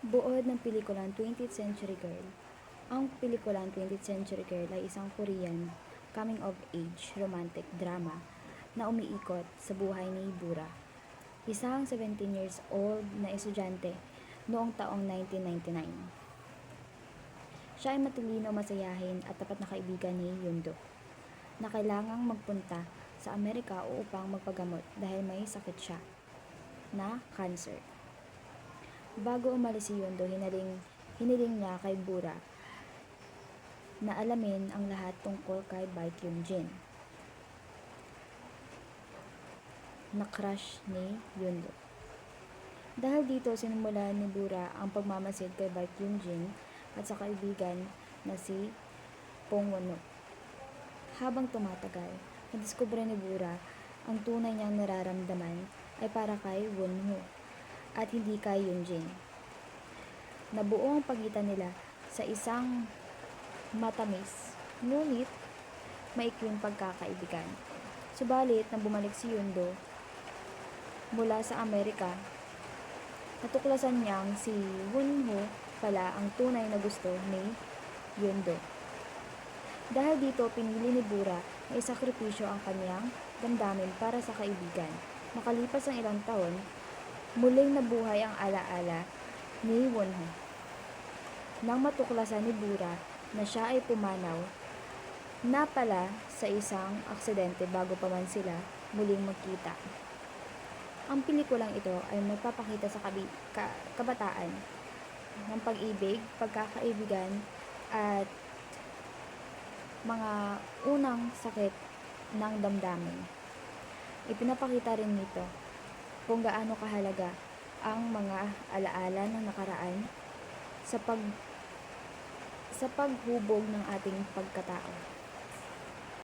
Buod ng pelikulang 20th Century Girl. Ang pelikulang 20th Century Girl ay isang Korean coming-of-age romantic drama na umiikot sa buhay ni Bura, isang 17 years old na estudyante noong taong 1999. Siya ay matalino, masayahin at tapat na kaibigan ni Yundo na kailangang magpunta sa Amerika upang magpagamot dahil may sakit siya na cancer. Bago umalis si Yundo, hiniling niya kay Bura na alamin ang lahat tungkol kay Baekhyun-jin, na crush ni Yundo. Dahil dito, sinimula ni Bura ang pagmamasid kay Baekhyun-jin at sa kaibigan na si Pong Won-ho. Habang tumatagal, nadiskubre ni Bura ang tunay niyang nararamdaman ay para kay Won-ho at hindi kay Yunjin. Nabuo ang pagitan nila sa isang matamis, ngunit maikwing pagkakaibigan. Subalit, nang bumalik si Yundo mula sa Amerika, natuklasan niyang si Won-ho pala ang tunay na gusto ni Yundo. Dahil dito, pinili ni Bura na isakripisyo ang kanyang damdamin para sa kaibigan. Makalipas ang ilang taon, muling nabuhay ang alaala ni Won-ho. Nang matuklasan ni Bura na siya ay pumanaw na pala sa isang aksidente bago pa man sila muling magkita. Ang pelikulang ito ay magpapakita sa kabataan ng pag-ibig, pagkakaibigan at mga unang sakit ng damdamin. Ipinapakita rin nito kung gaano kahalaga ang mga alaala ng nakaraan sa paghubog ng ating pagkatao.